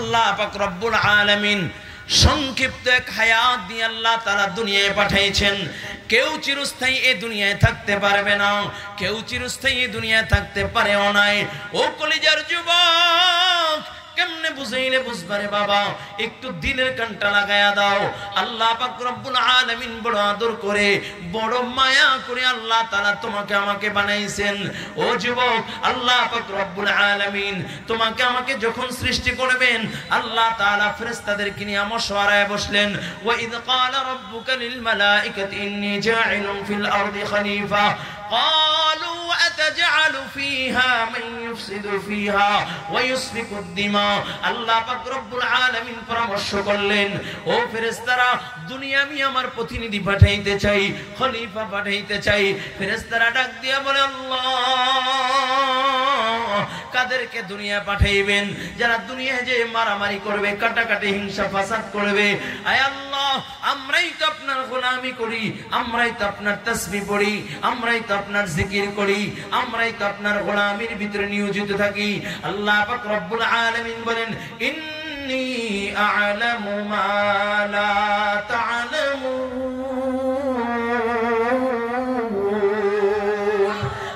আল্লাহ পাক রব্বুল আলামিন সংক্ষিপ্ত এক হায়াত দিয়ে আল্লাহ তাআলা দুনিয়ায় পাঠিয়েছেন। কেউ চিরস্থায়ী এই দুনিয়ায় থাকতে পারবে না, কেউ চিরস্থায়ী এই দুনিয়ায় থাকতে পারেও নাই। ও কলিজার যুবক, কেমনে বুঝাইলে বুঝবারে বাবা, একটু দিলের কানটা লাগায়া দাও। আল্লাহ পাক রব্বুল আলামিন বড় আদর করে, বড় মায়া করে আল্লাহ তাআলা তোমাকে আমাকে বানাইছেন। ও যুবক, আল্লাহ পাক রব্বুল আলামিন তোমাকে আমাকে যখন সৃষ্টি করবেন, আল্লাহ তাআলা ফেরেশতাদেরকে নিয়ে মশওয়ারায় বসলেন। ওয়া ইয ক্বালা রাব্বুকা লিল মালাইকাতি ইন্নী জাইলুন ফিল আরদি খলিফা قالوا أتجعل فيها من يفسد فيها ويسفك الدماء। আল্লাহ পাক রব্বুল আলামিন পরামর্শ করলেন, ও ফেরেশতারা, দুনিয়া আমি আমার প্রতিনিধি পাঠাইতে চাই, খলিফা পাঠাইতে চাই। ফেরেশতারা ডাক দিয়া বলে, আল্লাহ কাদেরকে দুনিয়া পাঠাইবেন? যারা দুনিয়ায় যে মারামারি করবে, কাটাকাটি, হিংসা ফাসাদ করবে। আয় আল্লাহ, আমরাই তো আপনার গোলামি করি, আমরাই তো আপনার তাসবিহ পড়ি, আমরাই তো আপনার জিকির করি, আমরাই তো আপনার গোলামির ভিতরে নিয়োজিত থাকি। আল্লাহ পাক রব্বুল আলামিন বলেন, ইন্নী আ'লামু মা লা তা'লামুন।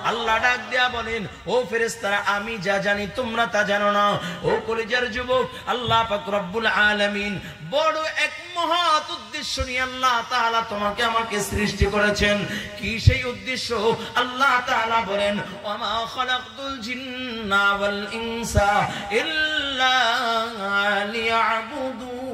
আল্লাহ ডাক দেয়া বলেন, ও ফেরেশতারা, আমি যা জানি তোমরা তা জানো না। ও কলিজার যুবক, আল্লাহ পাক রব্বুল আলামিন বড় এক মহৎ উদ্দেশ্য নিয়ে আল্লাহ তাআলা তোমাকে আমাকে সৃষ্টি করেছেন। কি সেই উদ্দেশ্য? আল্লাহ তাআলা বলেন, ওয়ামা খালাকতুল জিন্না ওয়াল ইনসা ইল্লা লিয়াবুদুন।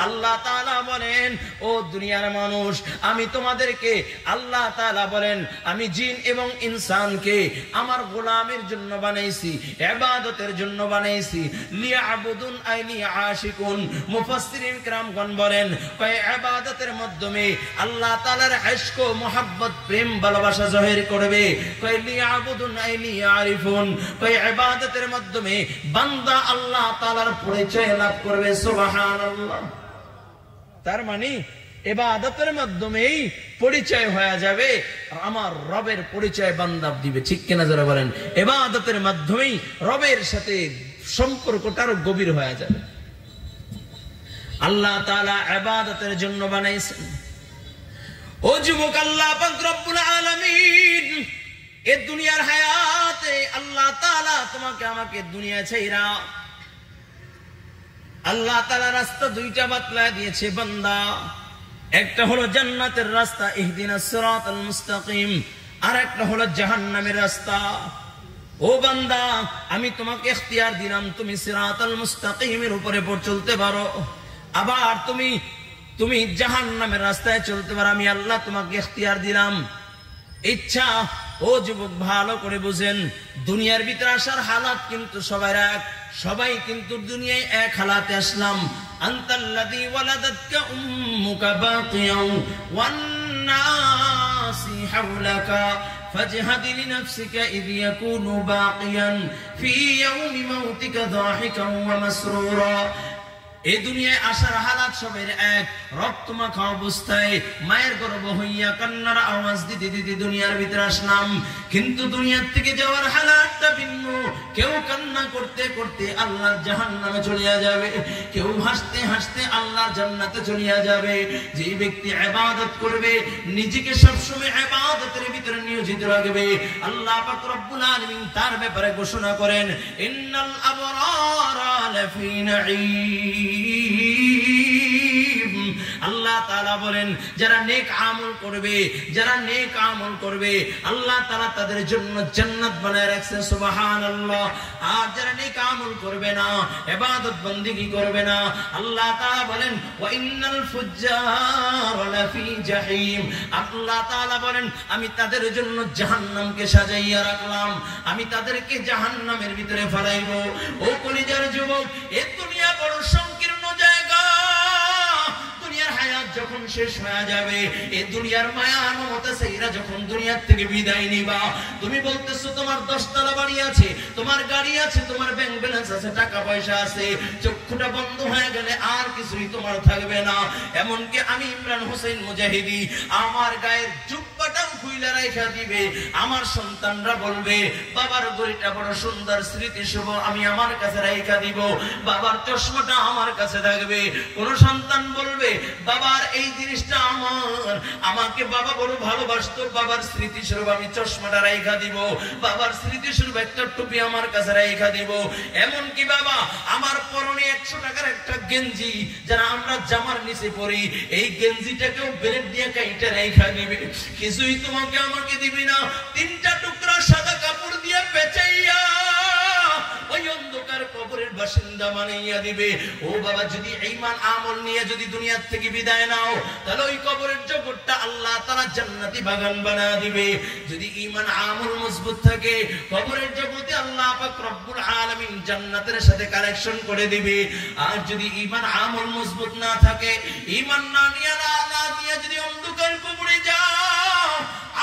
আল্লাহ তাআলা বলেন, ও দুনিয়ার মানুষ, আমি তোমাদেরকে, আল্লাহ তাআলা বলেন, আমি জিন এবং ইনসানকে আমার গোলামের জন্য বানাইছি, ইবাদতের জন্য বানাইছি। লিয়াবুদুন আই লিআশিকুন। মুফাসসিরিন کرامগণ বলেন, কয় ইবাদতের মাধ্যমে আল্লাহ তাআলার ইশক ও মোহাব্বত, প্রেম ভালোবাসা জাহির করবে। কয় লিয়াবুদুন আই লিয়ারিফুন। কয় ইবাদতের মাধ্যমে বান্দা আল্লাহ তাআলার পরিচয় লাভ করবে। সুবহানাল্লাহ। তার মানে ইবাদতের মাধ্যমেই পরিচয় হয়ে যাবে, আমার রবের পরিচয় বান্দা দিবে। ঠিক কিনা যারা বলেন? ইবাদতের মাধ্যমেই রবের সাথে সম্পর্কটা আরো গভীর হয়ে যাবে। আল্লাহ তাআলা ইবাদতের জন্য বানাইছেন। ও যুবক, আল্লাহ পাক রব্বুল আলামিন এই দুনিয়ার হায়াতে আল্লাহ তাআলা তোমাকে আমাকে দুনিয়া ছাইরা আল্লাহ তাআলা রাস্তা দুইটা বাতলায় দিয়েছে বান্দা। একটা হলো জান্নাতের রাস্তা, ইহদিনাস সিরাতাল মুস্তাকিম, আর একটা হলো জাহান্নামের রাস্তা। ও বান্দা, আমি তোমাকে ইখতিয়ার দিলাম, তুমি সিরাতাল মুস্তাকিমের উপরে চলতে পারো, আবার তুমি জাহান্নামের রাস্তায় চলতে পারো। আমি আল্লাহ তোমাকে ইখতিয়ার দিলাম। ইচ্ছা। ও যুবক, ভালো করে বুঝেন, দুনিয়ার ভিতরে আসার হালাত কিন্তু সবার এক, সবাই কিন্তু দুনিয়ায় এক হালাতে আসলাম। আনতাল্লাযী ওয়ালাদাতকা উম্মুকা বাকিয়ান ওয়ান নাসি হাওলাকা ফাজহাদ লিনাফসিকা ইয ইয়াকুনু বাকিয়ান ফি ইয়াউমি মাউতিকা যাহিকান ওয়া মাসরুরা। এই দুনিয়ায় আসার হালাত সবের এক। রক্ত মাখা অবস্থায় মায়ের গর্ভ হইয়া কান্নার আওয়াজ দিতে দিতে দুনিয়ার ভিতরে আসলাম, কিন্তু দুনিয়ার থেকে যাওয়ার হালাতটা ভিন্ন। কেউ কান্না করতে করতে আল্লাহর জাহান্নামে চলিয়া যাবে, কেউ হাসতে হাসতে আল্লাহর জান্নাতে চলিয়া যাবে। যে ব্যক্তি ইবাদত করবে, নিজেকে সবসময় ইবাদতের ভিতরে নিয়োজিত রাখবে, আল্লাহ পাক রব্বুল আলামিন তার ব্যাপারে ঘোষণা করেন, ইন্নাল আবরারা লাফি নাঈম। আল্লাহ তাআলা বলেন, যারা নেক আমল করবে, যারা নেক আমল করবে, আল্লাহ তাআলা তাদের জন্য জান্নাত বানায় রাখছে। সুবহানাল্লাহ। আর যারা নেক আমল করবে না, ইবাদত বندگی করবে না, আল্লাহ তাআলা বলেন, ওয়া ইন্নাল ফুজ্জার লাফি জাহিম। আল্লাহ তাআলা বলেন, আমি তাদের জন্য জাহান্নামকে সাজাইয়া রাখলাম, আমি তাদেরকে জাহান্নামের ভিতরে ফেলাইব। ও কলিজার যুবক, এই দুনিয়া বড় সংকীর্ণ জায়গা। দুনিয়ার হায়াত যখন শেষ হয়ে যাবে, এই দুনিয়ার মায়া মমতা সাইরা যখন দুনিয়ার থেকে বিদায় নিবা, তুমি বলতেছো তোমার 10 তলা বাড়ি আছে, তোমার গাড়ি আছে, তোমার ব্যাংক ব্যালেন্স আছে, টাকা পয়সা আছে, চক্ষুটা বন্ধ হয়ে গেলে আর কিছুই তোমার থাকবে না। এমনকি আমি ইমরান হোসেন মুজাহিদি, আমার গায়ের জুব্বাটাও খুইলা রাইখা দিবে। আমার সন্তানরা বলবে বাবার ঘড়িটা বড় সুন্দর স্মৃতি শুভ, আমি আমার কাছে রাইখা দিব, বাবার চশমাটা আমার কাছে থাকবে। কোন সন্তান বলবে বাবার এই জিনিসটা আমার, আমাকে বাবা বড় ভালোবাসতো, বাবার স্মৃতি স্বরূপ আমি চশমাটা রাইখা দিব, বাবার স্মৃতি স্বরূপ একটা টুপি আমার কাছে রাইখা দিব। এমন কি বাবা আমার পরনে 100 টাকার একটা গেঞ্জি যারা আমরা জামার নিচে পরি, এই গেঞ্জিটাকেও ব্লেড দিয়ে কাইটা রাইখা দিবে, কিছুই তোমাকে আমাকে দিবি না। 3টা টুকরা সাদা কাপড় দিয়ে পেঁচাইয়া ওই অন্ধকার কবরের বাসিন্দা বানাইয়া দিবে। ও বাবা যদি ঈমান আমল নিয়ে যদি দুনিয়া থেকে বিদায় নাও, তাহলে ওই কবরের জগৎটা আল্লাহ তাআলা জান্নাতি বাগান বানায় দিবে। যদি ঈমান আমল মজবুত থাকে, কবরের জগতে আল্লাহ পাক রব্বুল আলামিন জান্নাতের সাথে কানেকশন করে দিবে। আর যদি ঈমান আমল মজবুত না থাকে, ঈমান না নিয়ে যদি অন্ধকার কবরে যাও,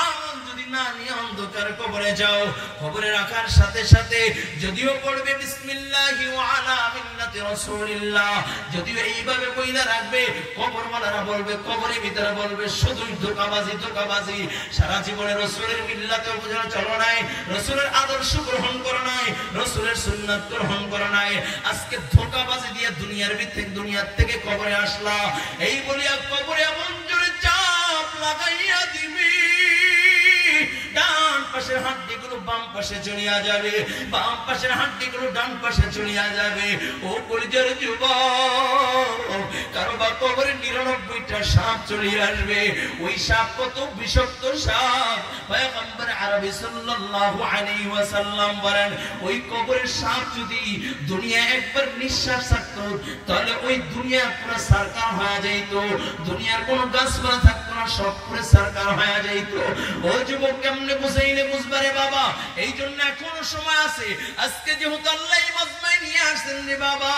আমল যদি না নিয়ে অন্ধকার কবরে যাও, কবরে রাখার সাথে সাথে যদিও পড়বে বিসমিল্লাহি ওয়া আলা মিল্লাতি রাসূলিল্লাহ, যদিও এইভাবে কইলা রাখবে, কবরওয়ালারা বলবে, কবরের ভিতরে বলবে শুধুই ধোঁকাবাজি ধোঁকাবাজি, সারা জীবনে রাসূলের মিল্লাতে বুঝানো চলো নাই, রাসূলের আদর্শ গ্রহণ করো নাই, রাসূলের সুন্নাত গ্রহণ করো নাই, আজকে ধোঁকাবাজি দিয়ে দুনিয়ার থেকে কবরে আসলা, এই বলিয়া কবরে এমন জোরে চাপ লাগাইয়া দিবি, ডান পাশের হাড্ডিগুলো বাম পাশে চলিয়া যাবে, বাম পাশের হাড্ডিগুলো ডান পাশে চলিয়া যাবে। ও কলিজার যুবক, কারো বা কবরে 99টা সাপ চলিয়ে আসবে। ওই সাপ কত বিষাক্ত সাপ, পয়গম্বর আরবি সাল্লাল্লাহু আলাইহি ওয়াসাল্লাম বলেন, ওই কবরের সাপ যদি দুনিয়া একবার নিঃশ্বাস ছাড়তো, তাহলে ওই দুনিয়া পুরো সরকার হয়ে যাইতো, দুনিয়ার কোনো গাছপালা থাকতো না, সব পুরো সরকার হয়ে যাইতো। ও যুবক কেমনে বুঝাইলে বুঝবারে বাবা, এই জন্য এখনো সময় আছে। আজকে যেহেতু আল্লাহ মজমায় নিয়ে আসছেন রে বাবা,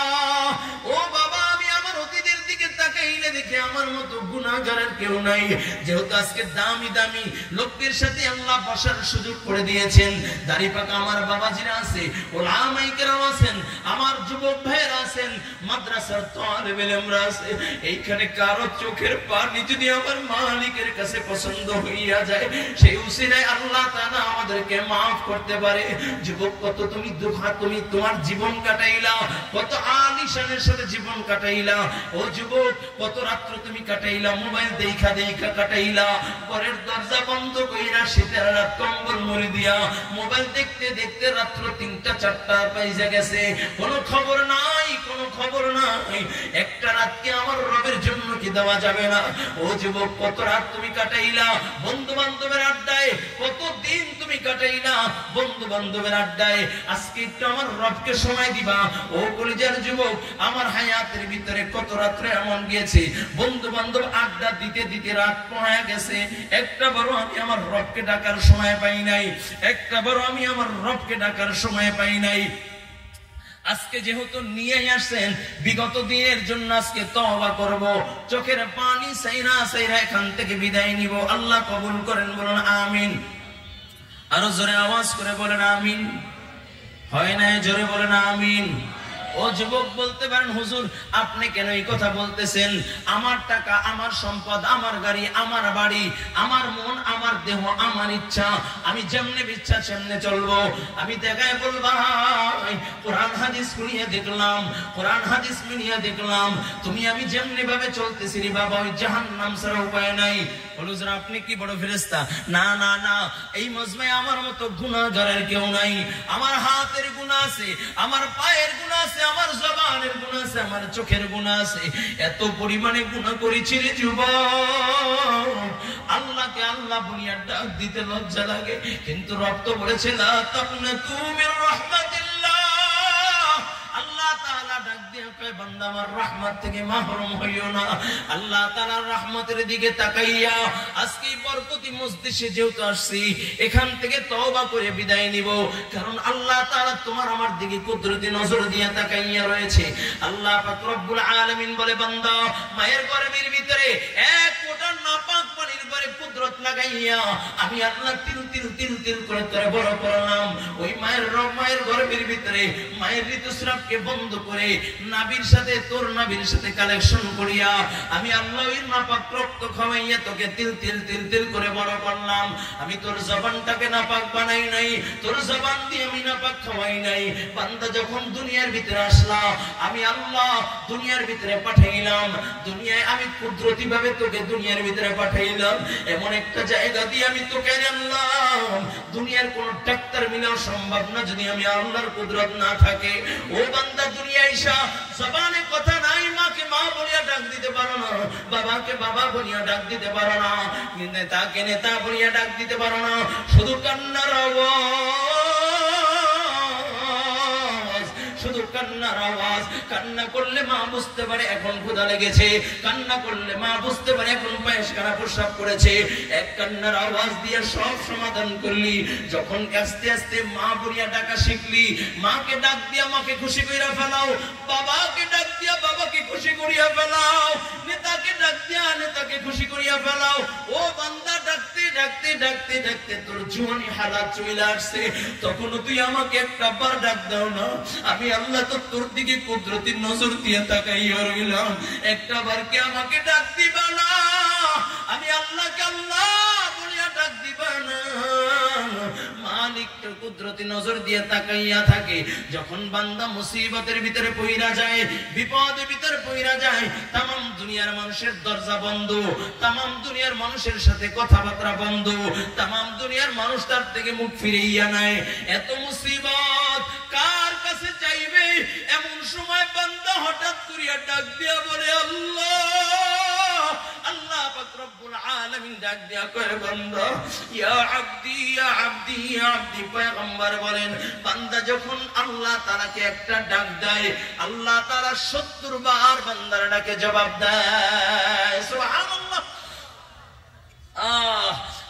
ও বাবা আমি আমার অতীতের দিকে তাকাইলে দেখি আমার মতো গুনাহগারের কেউ নাই। যেহেতু আজকে দামি দামি লোকদের সাথে আল্লাহ বসার সুযোগ করে দিয়েছেন, দাড়ি পাকা আমার বাবাজিরা আছে, ওলামায়ে কেরাম আছেন, আমার যুবক ভাইরা আছেন, মাদ্রাসার তালেবে ইলমরা আছে। এইখানে কারো চোখের পানি যদি আমার মালিকের কাছে পছন্দ হইয়া যায়, সেই উসিলায় আল্লাহ তাআলা আমাদেরকে maaf করতে পারে। যুবক কত তুমি তুমি তোমার জীবন কাটাইলা, কত আলিশানের সাথে জীবন কাটাইলা। ও যুবক কত রাত্র তুমি কাটাইলা মোবাইল দেখা দেখা কাটাইলা, ঘরের দরজা বন্ধ কইরা শীতের রাত কম্বল মুড়ি দিয়া মোবাইল দেখতে দেখতে রাত্র 3টা 4টা বাজে গেছে, কোনো খবর নাই, কোনো খবর নাই। একটা রাতকে আমার রবের জন্য কি দেওয়া যাবে না? ও যুবক কত রাত তুমি কাটাইলা বন্ধু বান্ধবের আড্ডায়, কত দিন তুমি কাটাইলা বন্ধু বান্ধবের আড্ডায়, আজকে একটু আমার রবকে সময় দিবা। ও কলিজার যুবক আমার হায়াতের ভিতরে কত রাত্রে এমন গিয়েছে, বন্ধু বান্ধব আড্ডা দিতে দিতে রাত পড়ে গেছে, একটা বড় আমি আমার রবকে ডাকার সময় পাই নাই, একটা বড় আমি আমার রবকে ডাকার সময় পাই নাই। আজকে যেহেতু নিয়ে আসছেন বিগত দিনের জন্য আজকে তওবা করব, চোখের পানি সাইরা সাইরা এখান থেকে বিদায় নিব। আল্লাহ কবুল করেন, বলুন আমিন। আরো জোরে আওয়াজ করে বলেন আমিন। হয় না জোরে বলেন আমিন। ও যুবক বলতে পারেন হুজুর আপনি কেন এই কথা বলতেছেন? আমার টাকা, আমার সম্পদ, আমার গাড়ি, আমার বাড়ি, আমার মন, আমার দেহ, আমার ইচ্ছা, আমি যেমনে ইচ্ছা সেমনে চলবো। আমি দেখায় বলবা কোরআন হাদিস শুনিয়ে দেখলাম, কোরআন হাদিস শুনিয়ে দেখলাম তুমি আমি যেমনি ভাবে চলতেছি রে বাবা, ওই জাহান্নাম ছাড়া উপায় নাই। হুজুর আপনি কি বড় ফেরেশতা? না না না, এই মজমায় আমার মতো গুনাহগারের কেউ নাই। আমার হাতের গুনাহ আছে, আমার পায়ের গুনাহ আছে, আমার জবানের গুনাহ আছে, আমার চোখের গুনাহ আছে, এত পরিমাণে গুনাহ করেছি রে যুবক, আল্লাহকে আল্লাহ বুনিয়ার ডাক দিতে লজ্জা লাগে। কিন্তু রব তো বলেছে লা তাকনাতু মির রাহমাতিল্লাহ, আল্লাহ তাআলা ডাক দিয়ে কয় বান্দা আমার রহমত থেকে মাহরুম হইও না। আল্লাহ তাআলার রহমতের দিকে তাকাইয়া আজকে বরকতি মজলিসে যেহেতু আসছি, এখান থেকে তওবা করে বিদায় নিব, কারণ আল্লাহ তাআলা তোমার আমার দিকে কুদরতি নজর দিয়ে তাকাইয়া রয়েছে। আল্লাহ পাক রব্বুল আলামিন বলে বান্দা মায়ের গর্ভের ভিতরে এক ফোঁটা নাপাক পানির পরে কুদরত লাগাইয়া আমি আল্লাহ তিল তিল তিল তিল করে তোরে বড় করলাম। ওই মায়ের গর্ভের ভিতরে মায়ের ঋতুস্রাবকে বন্ধ করে নাভির সাথে তোর নাভির সাথে কালেকশন করিয়া আমি আল্লাহ ওই নাপাক রক্ত খাওয়াইয়া তোকে তিল তিল তিল তিল করে বড় করলাম। আমি তোর জবানটাকে নাপাক বানাই নাই, তোর জবান দিয়ে আমি নাপাক খাওয়াই নাই। বান্দা যখন দুনিয়ার ভিতরে আসলা আমি আল্লাহ দুনিয়ার ভিতরে পাঠাইলাম। দুনিয়ায় আমি কুদরতি ভাবে তোকে দুনিয়ার ভিতরে পাঠাইলাম। এমন একটা জায়গা দিয়ে আমি তোকে আনলাম দুনিয়ার কোন ডাক্তার মিলাও সম্ভব না যদি আমি আল্লাহর কুদরত না থাকে। ও বান্দা দুনিয়ায় এসা জবানে কথা নাই, মাকে মা বলিয়া ডাক দিতে পারো না, বাবাকে বাবা বলিয়া ডাক দিতে পারো না, নেতাকে নেতা বলিয়া ডাক দিতে পারো না, শুধু কান্নার আওয়াজ, শুধু কান্নার আওয়াজ। কান্না করলে মা বুঝতে পারে এখন ক্ষুধা লেগেছে, কান্না করলে মা বুঝতে পারে এখন পায়খানা প্রস্রাব করেছে। এক কান্নার আওয়াজ দিয়ে সব সমাধান করলি। যখন আস্তে আস্তে মা বলিয়া ডাকা শিখলি, মাকে ডাক দিয়া মাকে খুশি করিয়া ফেলাও, বাবাকে ডাক দিয়া বাবাকে খুশি করিয়া ফেলাও, নেতাকে ডাক দিয়া নেতাকে খুশি করিয়া ফেলাও। ও বান্দা ডাকতে ডাকতে ডাকতে ডাকতে তোর জীবনী হালাত চলে আসছে, তখনও তুই আমাকে একটা বার ডাক দাও না। আমি আল্লাহ তো তোর দিকে কুদরতি নজর দিয়ে তাকাইয়া রইলাম, একটা বার কে আমাকে ডাক দিবা না? আমি আল্লাহকে আল্লাহ বলিয়া ডাক দিবা না? মালিক তো কুদরতি নজর দিয়ে তাকাইয়া থাকে। যখন বান্দা মুসিবতের ভিতরে পইরা যায়, বিপদের ভিতরে পইরা যায়, তামাম দুনিয়ার মানুষের দরজা বন্ধ, তামাম দুনিয়ার মানুষের সাথে কথাবার্তা বন্ধ, তামাম দুনিয়ার মানুষ তার থেকে মুখ ফিরাইয়া নেয়। এত মুসিবত কার কাছে চাইবে? এমন সময় বান্দা হঠাৎ করিয়া ডাক দিয়া বলে আল্লাহ, আল্লাহ পাক রব্বুল আলামিন ডাক দিয়া কয় বান্দা ইয়া আব্দি ইয়া আব্দি ইয়া আব্দি। পয়গম্বর বলেন বান্দা যখন আল্লাহ তাআলাকে একটা ডাক দেয়, আল্লাহ তাআলা 70 বার বান্দার ডাকে জবাব দেয়। সুবহানাল্লাহ।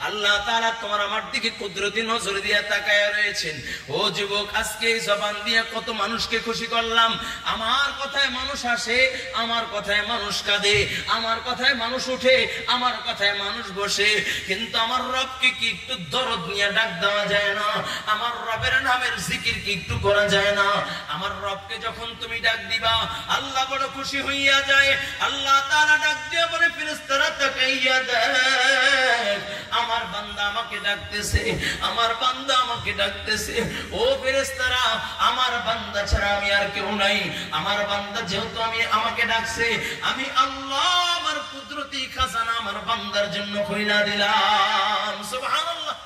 আল্লাহ তাআলা তোমার আমার দিকে কুদরতি নজর দিয়ে তাকায় রয়েছেন। ও যুবক, আজকে এই জবান দিয়ে কত মানুষকে খুশি করলাম। আমার কথায় মানুষ আসে, আমার কথায় মানুষ কাঁদে, আমার কথায় মানুষ উঠে, আমার কথায় মানুষ বসে, কিন্তু আমার রবকে কি একটু দরদ নিয়ে ডাক দেওয়া যায় না? আমার রবের নামের জিকির কি একটু করা যায় না? আমার রবকে যখন তুমি ডাক দিবা আল্লাহ বড় খুশি হইয়া যায়। আল্লাহ তাআলা ডাক দিয়ে বলে ফেরেশতারা তাকাইয়া দেখ, আমার বান্দা আমাকে ডাকতেছে, আমার বান্দা আমাকে ডাকতেছে। ও ফেরেশতারা, আমার বান্দা ছাড়া আমি আর কেউ নাই। আমার বান্দা যেহেতু আমাকে ডাকছে, আমি আল্লাহ আমার কুদরতি খাজানা আমার বান্দার জন্য খুইলা দিলাম। সুবহানাল্লাহ।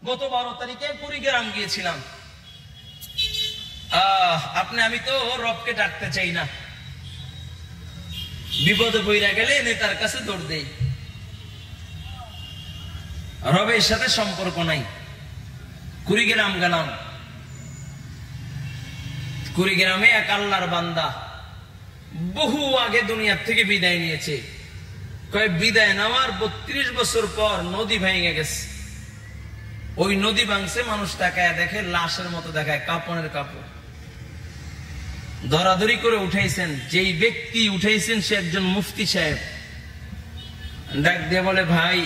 গত 12 তারিখে কুড়িগ্রাম গিয়েছিলাম। আমি তো রবকে ডাকতে চাই না, বিপদে পইরা গেলে নেতার কাছে দৌড় দেই, রবের সাথে সম্পর্ক নাই। কুড়িগ্রাম গেলাম, কুড়িগ্রামে এক আল্লাহর বান্দা বহু আগে দুনিয়ার থেকে বিদায় নিয়েছে। কয়েক বিদায় নেওয়ার 32 বছর পর নদী ভেঙে গেছে। ওই নদী ভাঙছে, মানুষ তাকায় দেখে লাশের মতো দেখায়, কাপড়ের কাপড়। ধরাধরি করে উঠাইছেন, যেই ব্যক্তি উঠাইছেন সে একজন মুফতি সাহেব। ডাক দিয়ে বলে ভাই,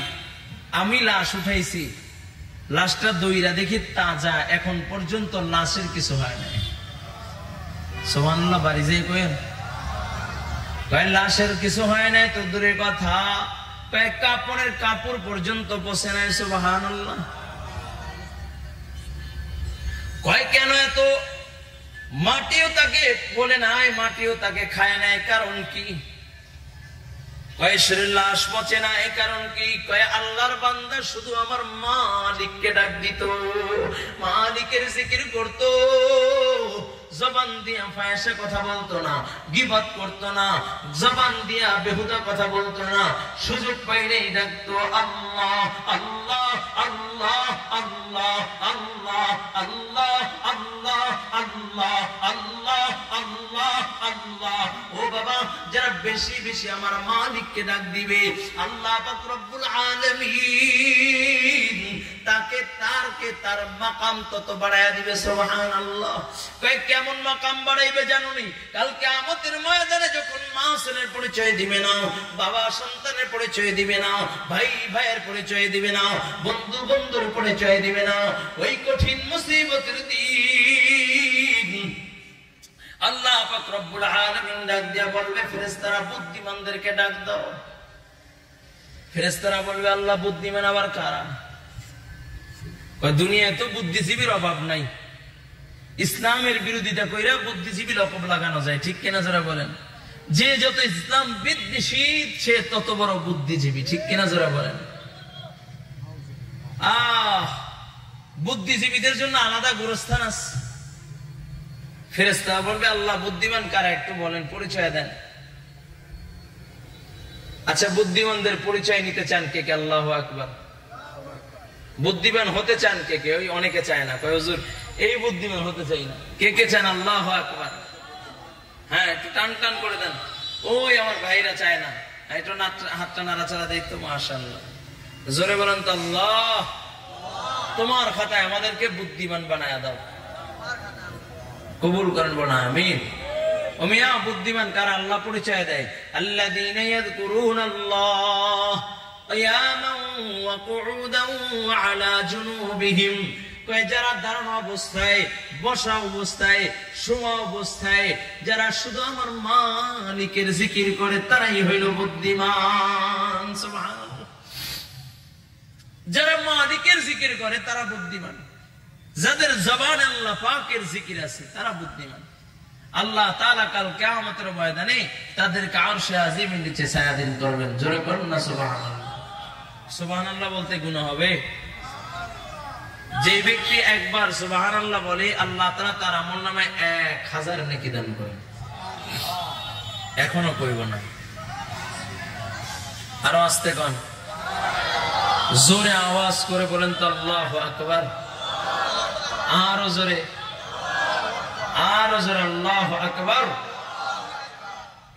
আমি লাশ উঠাইছি, লাশটা দইরা দেখি তাজা, এখন পর্যন্ত লাশের কিছু হয় নাই। সুবহানাল্লাহ। বাড়ি যেয়ে কয়েন লাশের কিছু হয় নাই তো দূরের কথা, কাপড়ের কাপড় পর্যন্ত পচে নাই। সুবহানাল্লাহ। কয় কেন এত? মাটিও তাকে বলে নাই, মাটিও তাকে খায় নাই, কারণ কি? কয় শরীর লাশ পচে না, এই কারণ কি? কয় আল্লাহর বান্দা শুধু আমার মালিককে ডাক দিত, মালিকের জিকির করতো, জবান দিয়া ফায়সা কথা বলতো না, গীবত করতো না, জবান দিয়া বেহুদা কথা বলতো না, সুযোগ পাইলেই ডাকতো আল্লাহ আল্লাহ আল্লাহ আল্লাহ আল্লাহ আল্লাহ আল্লাহ আল্লাহ আল্লাহ আল্লাহ আল্লাহ। ও বাবা, যারা বেশি বেশি আমার মালিককে ডাক দিবে, আল্লাহ পাক রব্বুল আলামিন তাকে তার মাকাম তত বাড়ায়া দিবে। সুবহানাল্লাহ। কয় কেমন মাকাম বাড়াইবে জানুনি? কাল কিয়ামতের ময়দানে যখন মা ছেলের পরিচয় দিবে না, বাবা সন্তানের পরিচয় দিবে না, ভাই ভাইয়ের পরিচয় দিবে না, বন্ধু বন্ধুর পরিচয় দিবে না, ওই কঠিন মুসিবতের দিন আল্লাহ পাক রব্বুল আলামিন ডাক দিয়া বলবে, ফেরেশতারা বুদ্ধিমানদেরকে ডাক দাও। ফেরেশতারা বলবে, আল্লাহ বুদ্ধিমান আবার কারা? দুনিয়ায় তো বুদ্ধিজীবীর অভাব নাই, ইসলামের বিরোধিতা কইরা বুদ্ধিজীবী লকব লাগানো যায়, ঠিক কিনা যারা বলেন? যে যত ইসলাম বিদ্বেষী সে তত বড় বুদ্ধিজীবী, ঠিক কিনা যারা বলেন? বুদ্ধিজীবীদের জন্য আলাদা গোরস্থান আছে। ফেরেশতা বলবে, আল্লাহ বুদ্ধিমান কারা একটু বলেন, পরিচয় দেন। আচ্ছা, বুদ্ধিমানদের পরিচয় নিতে চান কে কে? আল্লাহু আকবার। বুদ্ধিমান হতে চান কে কে? ওই অনেকে চায় না, কয় হুজুর এই বুদ্ধিমান হতে চাই না। কে কে চান? আল্লাহু আকবার। হ্যাঁ, একটু টান টান করে দেন। ওই আমার ভাইরা চায় না, একটু হাতটা নাড়াচাড়া দেই তো, মাশাআল্লাহ। জোরে বলেন তো আল্লাহ। তোমার খাতায় আমাদেরকে বুদ্ধিমান বানায়া দাও, কবুল করেন বলা আমিন। ও মিয়া, বুদ্ধিমান কারা? আল্লাহ পরিচয় দেয়, আল্লাযীনা ইয়াযকুরুনাল্লাহ কিয়ামান ওয়া কুউদান ওয়া আলা জুনুবিহিম। কয় যারা দাঁড়ানো অবস্থায়, বসা অবস্থায়, শোয়া অবস্থায় যারা শুধু আমার মালিকের জিকির করে তারাই হইল বুদ্ধিমান। সুবহানাল্লাহ। যারা মালিকের জিকির করে তারা বুদ্ধিমান। যাদের জবানে আল্লাহ পাকের জিকির আছে তারা বুদ্ধিমান। আল্লাহ তাআলা কাল কিয়ামতের ময়দানে তাদেরকে আরশে আজিমের নিচে ছায়াদান করবেন। জোরে বলুন না সুবহানাল্লাহ। সুবহানাল্লাহ বলতে গুনাহ হবে? যে ব্যক্তি একবার সুবহানাল্লাহ বলে, আল্লাহ তাআলা তার আমলনামায় 1000 নেকি দান করেন। এখনো কইব না, আরো আস্তে কোন, জোরে আওয়াজ করে বলেন তো আল্লাহু আকবার। আরো জোরে, আরো জোরে আল্লাহু আকবার।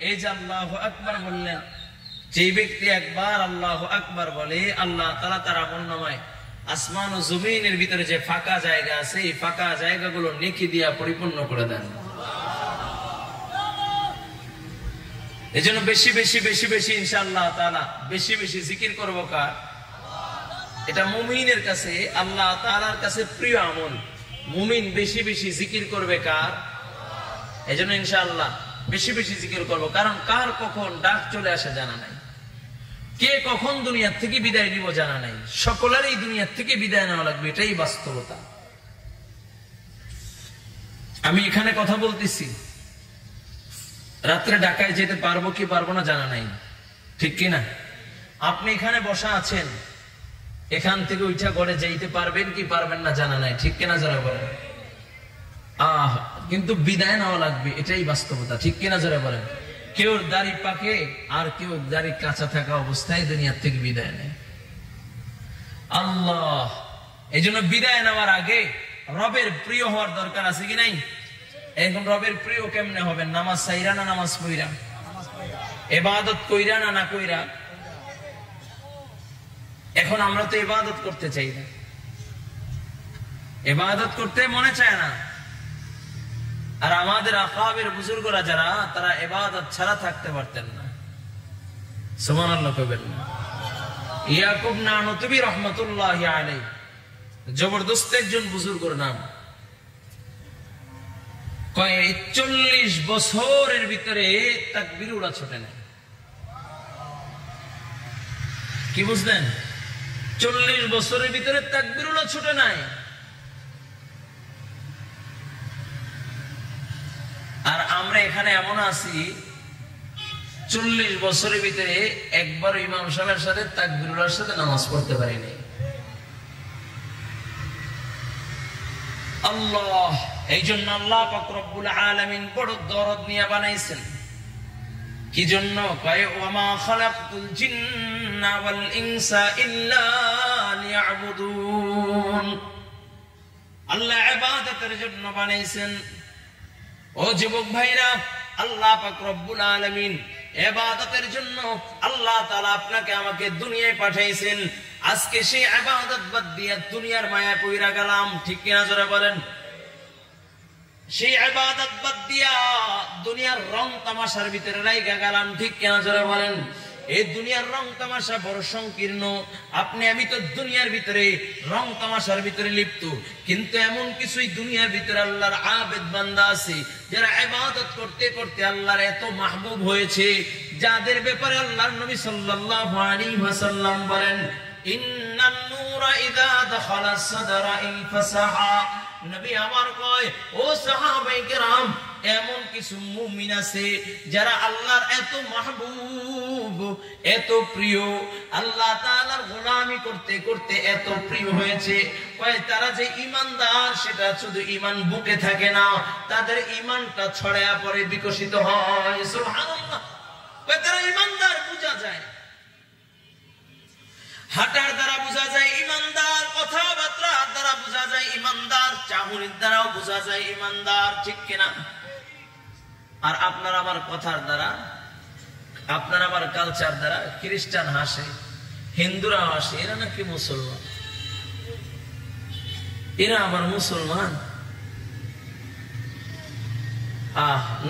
এই যে আল্লাহু আকবার বললেন, যে ব্যক্তি একবার আল্লাহু আকবার বলে, আল্লাহ তাআলা তার আমলনামায় আসমান ও জমিনের ভিতরে যে ফাঁকা জায়গা আছে, এই ফাঁকা জায়গাগুলো নেকি দিয়া পরিপূর্ণ করে দেন। এজন্য বেশি বেশি বেশি বেশি ইনশাআল্লাহ তাআলা বেশি বেশি জিকির করব। কার? এটা মুমিনের কাছে, আল্লাহ তাআলার কাছে প্রিয় আমল। মুমিন বেশি বেশি জিকির করবে কার? এজন্য ইনশাআল্লাহ বেশি বেশি জিকির করব। কারণ কার কখন ডাক চলে আসে জানা নাই, কে কখন দুনিয়ার থেকে বিদায় নিব জানা নাই। সকলেরই দুনিয়ার থেকে বিদায় নেওয়া লাগবে, এটাই বাস্তবতা। আমি এখানে কথা বলতেছি, রাত্রে ঢাকায় যেতে পারবো কি পারবো না জানা নাই, ঠিক কিনা? আপনি এখানে বসা আছেন, এখান থেকে উঠা ঘরে যাইতে পারবেন কি পারবেন না জানা নাই, ঠিক কিনা যারা বলেন? কিন্তু বিদায় নেওয়া লাগবে, এটাই বাস্তবতা, ঠিক কিনা যারা বলেন? কেউ দাড়ি পাকে আর কেউ দাড়ি কাঁচা থাকা অবস্থায় দুনিয়ার থেকে বিদায় নেয়। আল্লাহ, এই জন্য বিদায় নেওয়ার আগে রবের প্রিয় হওয়ার দরকার আছে কি নাই? এখন রবের প্রিয় কেমনে হবে? নামাজ সাইরা না নামাজ পইরা? ইবাদত কইরা না না কইরা? এখন আমরা তো ইবাদত করতে চাই না, ইবাদত করতে মনে চায় না। আর আমাদের আকাবের বুজুর্গরা যারা, তারা ইবাদত ছাড়া থাকতে পারতেন না। সুবহানাল্লাহ কইবেন না? ইয়াকুব নানুতুবি রাহমাতুল্লাহি আলাইহি, জবরদস্ত একজন বুজুর্গের নাম। কয় 40 বছরের ভিতরে তাকবীর উড়া ছোটে না। কি বুঝলেন? 40 বছরের ভিতরে তাকবীর উড়া ছোটে নাই। আর আমরা এখানে এমন আছি, 40 বছরের ভিতরে একবার ইমাম সাহেবের সাথে তাকবীরের সাথে নামাজ পড়তে পারিনি। আল্লাহ, এই জন্য আল্লাহ পাক রব্বুল আলামিন বড় দরদ নিয়ে বানাইছেন। কি জন্য? কয় ওয়ামা খালাকতুল জিন্না ওয়াল ইনসা ইল্লা লিয়াবুদুন। আল্লাহ ইবাদতের জন্য বানাইছেন। ও যুবক ভাইরা, আল্লাহ পাক রব্বুল আলামিন ইবাদতের জন্য আল্লাহ তাআলা আপনাকে আমাকে দুনিয়ায় পাঠাইছেন। আজকে সেই ইবাদত বাদ দিয়ে দুনিয়ার মায়া পইরা গেলাম, ঠিক কিনা জোরে বলেন? সেই ইবাদত বাদ দিয়া দুনিয়ার রং তামাশার ভিতরে রাইগা গেলাম, ঠিক কিনা জোরে বলেন? এই দুনিয়ার রং তামাশা বড় সংকীর্ণ। আপনি আমি তো দুনিয়ার ভিতরে রং তামাশার ভিতরে লিপ্ত, কিন্তু এমন কিছুই দুনিয়ার ভিতরে আল্লাহর আবেদ বান্দা আছে যারা ইবাদত করতে করতে আল্লাহর এত মাহবুব হয়েছে, যাদের ব্যাপারে আল্লাহর নবী সাল্লাল্লাহু আলাইহি ওয়াসাল্লাম বলেন, ইন্নান নূরা ইযা দাখালা সাদরা ইনফাসাহা। নবী আমার কয়, ও সাহাবায়ে কেরাম, এমন কিছু মুমিন আছে যারা আল্লাহর এত মাহবুব, এত প্রিয়, আল্লাহ তাআলার গোলামি করতে করতে এত প্রিয় হয়েছে, কয় তারা যে ঈমানদার সেটা শুধু ঈমান বুকে থাকে না, তাদের ঈমানটা ছড়ায়া পড়ে, বিকশিত হয়। সুবহানাল্লাহ। কয় তারা ঈমানদার বোঝা যায়, হাঁটার দ্বারা বোঝা যায় ঈমানদার, কথাবার্তার দ্বারা বোঝা যায় ঈমানদার, চাহনির দ্বারাও বোঝা যায় ঈমানদার, ঠিক কিনা? আর আপনার আমার কথার দ্বারা, আপনার আমার কালচার দ্বারা খ্রিস্টান হাসে, হিন্দুরা হাসে, এরা নাকি মুসলমান, এরা আবার মুসলমান।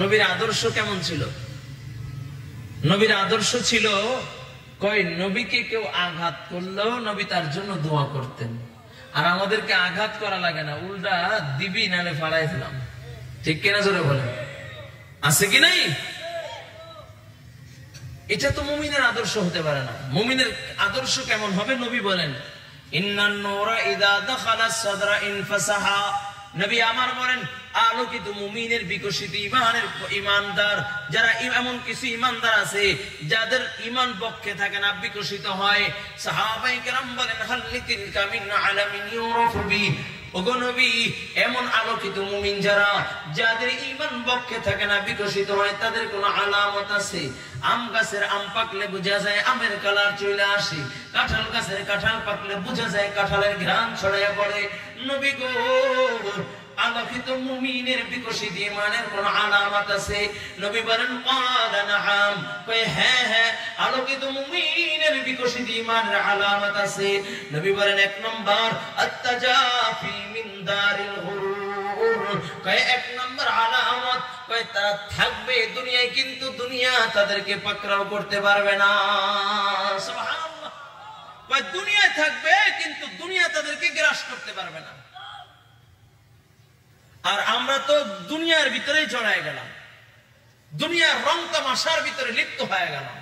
নবীর আদর্শ কেমন ছিল? নবীর আদর্শ ছিল, কয় নবীকে কেউ আঘাত করলেও নবী তার জন্য দোয়া করতেন। আর আমাদেরকে আঘাত করা লাগে না, উল্টা দিবি নালে ফাড়াই দিলাম, ঠিক কিনা জোরে বলে? আছে কি নাই? এটা তো মুমিনের আদর্শ হতে পারে না। মুমিনের আদর্শ কেমন হবে? নবী বলেন, ইন্নান নূরা ইযা দাখালা সাদরা ইনফাসাহা। নবী আমার বলেন, আলোকিত মুমিনের বিকশিত ঈমানের ঈমানদার যারা, এমন কিছু ঈমানদার আছে যাদের ঈমান পক্ষে থাকে না, বিকশিত হয়। সাহাবায়ে কেরাম বলেন, হাল্লিতিল কামিন আলামিন ইউরাফু বি। ওগো নবী, এমন আলোকিত মুমিন যারা, যাদের ঈমান পক্ষে থাকে না, বিকশিত হয়, তাদের কোন আলামত আছে? আম গাছের আম পাকলে বোঝা যায় আমের কালার চলে আসে, কাঁঠাল গাছের কাঁঠাল পাকলে বোঝা যায় কাঁঠালের ঘ্রাণ ছড়াইয়া পড়ে। নবী গো, আলোকিত মুমিনের বিকশিত ঈমানের কোন আলামত আছে? নবী বলেন, ক্বালা নাআম। কয় হ্যাঁ হ্যাঁ, আলোকিত মুমিনের বিকশিত ঈমানের আলামত আছে। নবী বলেন, এক নাম্বার আত-তাজাফি মিন দারিল গুরুর। কয় এক নাম্বার আলামত, কয় তারা থাকবে দুনিয়ায়, কিন্তু দুনিয়া তাদেরকে পাকড়াও করতে পারবে না। সুবহানাল্লাহ। কয় দুনিয়ায় থাকবে, কিন্তু দুনিয়া তাদেরকে গ্রাস করতে পারবে না। আর আমরা তো দুনিয়ার ভিতরেই জড়ায় গেলাম, দুনিয়ার রং তামাশার ভিতরে লিপ্ত হয়ে গেলাম।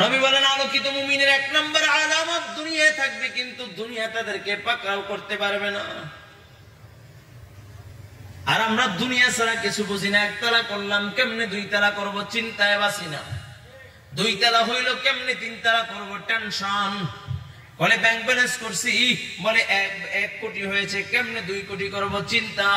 নবী বলেন, আলোকিত মুমিনের এক নম্বর আলামত, দুনিয়ায় থাকবে কিন্তু দুনিয়া তাদেরকে পাকড়াও করতে পারবে না। আর আমরা দুনিয়া ছাড়া কিছু বুঝি না। একতলা করলাম, কেমনে দুই তালা করবো, চিন্তায় বাসি না। দুই তালা হইল, কেমনে তিন তালা করবো, টেনশন। বলে ব্যাংক ব্যালেন্স করছি, বলে 1 কোটি হয়েছে, কেমনে 2 কোটি করব, চিন্তা।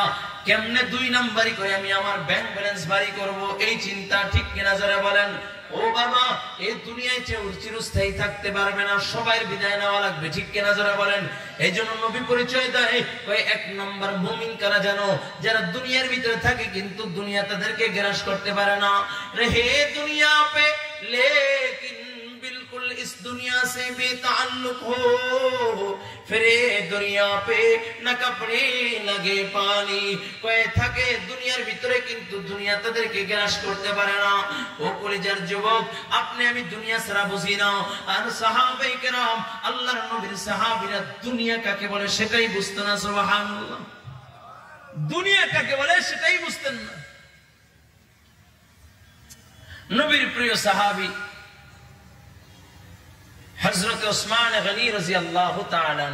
কেমনে 2 নাম্বারই করে আমি আমার ব্যাংক ব্যালেন্স বাড়ি করব, এই চিন্তা, ঠিক কিনা জোরে বলেন? ও বাবা, এই দুনিয়ায় চিরস্থায়ী থাকতে পারবে না, সবাই বিদায় নেওয়া লাগবে, ঠিক কিনা জোরে বলেন? এই জন্য নবী পরিচয় দেয়, কয় 1 নাম্বার মুমিন কারা জানো? যারা দুনিয়ার ভিতরে থাকে কিন্তু দুনিয়া তাদেরকে গ্রাস করতে পারে না। হে দুনিয়া পে লেকিন बिल्कुल इस दुनिया से बेताल्लुक हो, फिर दुनिया पे न कपड़े लगे पानी। कोई थके दुनियार ভিতরে কিন্তু দুনিয়া তাদেরকে গ্রাস করতে পারে না। ও কলিজার যুবক, আপনি আমি দুনিয়া ছাড়া বুঝি না। আর সাহাবায়ে কেরাম, আল্লাহর নবীর সাহাবীরা দুনিয়া কাকে বলে সেটাই বুঝতেন না। সুবহানাল্লাহ। দুনিয়া কাকে বলে সেটাই বুঝতেন না। নবীর প্রিয় সাহাবী হযরত ওসমান গনি রাদিয়াল্লাহু তাআলা,